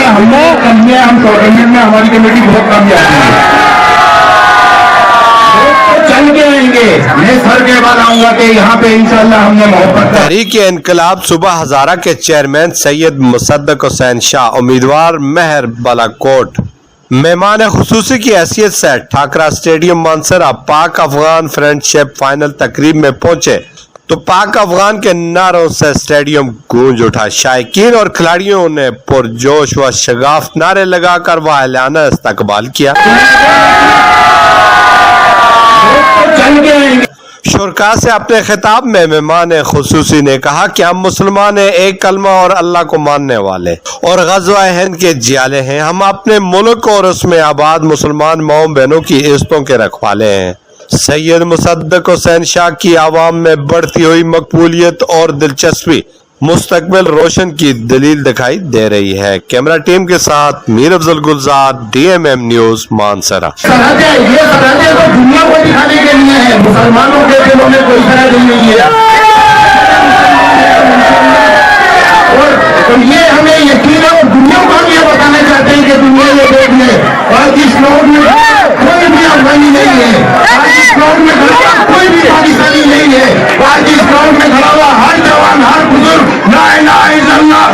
हमने हम गवर्नमेंट में हमारी कमेटी बहुत कामयाब है, चल के आएंगे। मैं सर के बाद आऊंगा कि यहाँ पे इंशाल्लाह हमने मोहब्बत। तहरीक इनकलाब सूबा हजारा के चेयरमैन सैयद मुसद्दक हुसैन शाह, उम्मीदवार महर बालाकोट, मेहमान खुसूसी की हैसियत से ठाकरा स्टेडियम मानसरा पाक अफगान फ्रेंडशिप फाइनल तकरीब में पहुंचे तो पाक अफगान के नारों से स्टेडियम गूंज उठा। शायकीन और खिलाड़ियों ने पुरजोश व शगाफ नारे लगाकर वाहियाना इस्तकबाल किया। शुरका से अपने खिताब में मेहमान खुसूसी ने कहा कि हम मुसलमान हैं, एक कलमा और अल्लाह को मानने वाले और ग़ज़वा हिंद के जियाले हैं। हम अपने मुल्क और उसमें आबाद मुसलमान माओ बहनों की इज्जतों के रखवाले हैं। सैयद मुसद्दक हुसैन शाह की आवाम में बढ़ती हुई मकबूलियत और दिलचस्पी मुस्तकबिल रोशन की दलील दिखाई दे रही है। कैमरा टीम के साथ मीर अफजल गुलजार, DMM न्यूज, मानसरा। ये सरहदें तो दुनिया को दिखाने के लिए है, मुसलमानों के दिलों में कोई सरहद नहीं है। और ये हमें यकीन है और दुनिया को हम ये बताना चाहते हैं कि दुनिया ये देख ले, आज इस लोग में कोई भी अफगानी नहीं है, आज इस लोग में कोई भी पाकिस्तानी नहीं है, आज इस लोग में खड़ा हुआ हर जवान, हर बुजुर्ग ला इलाहा इल्लल्लाह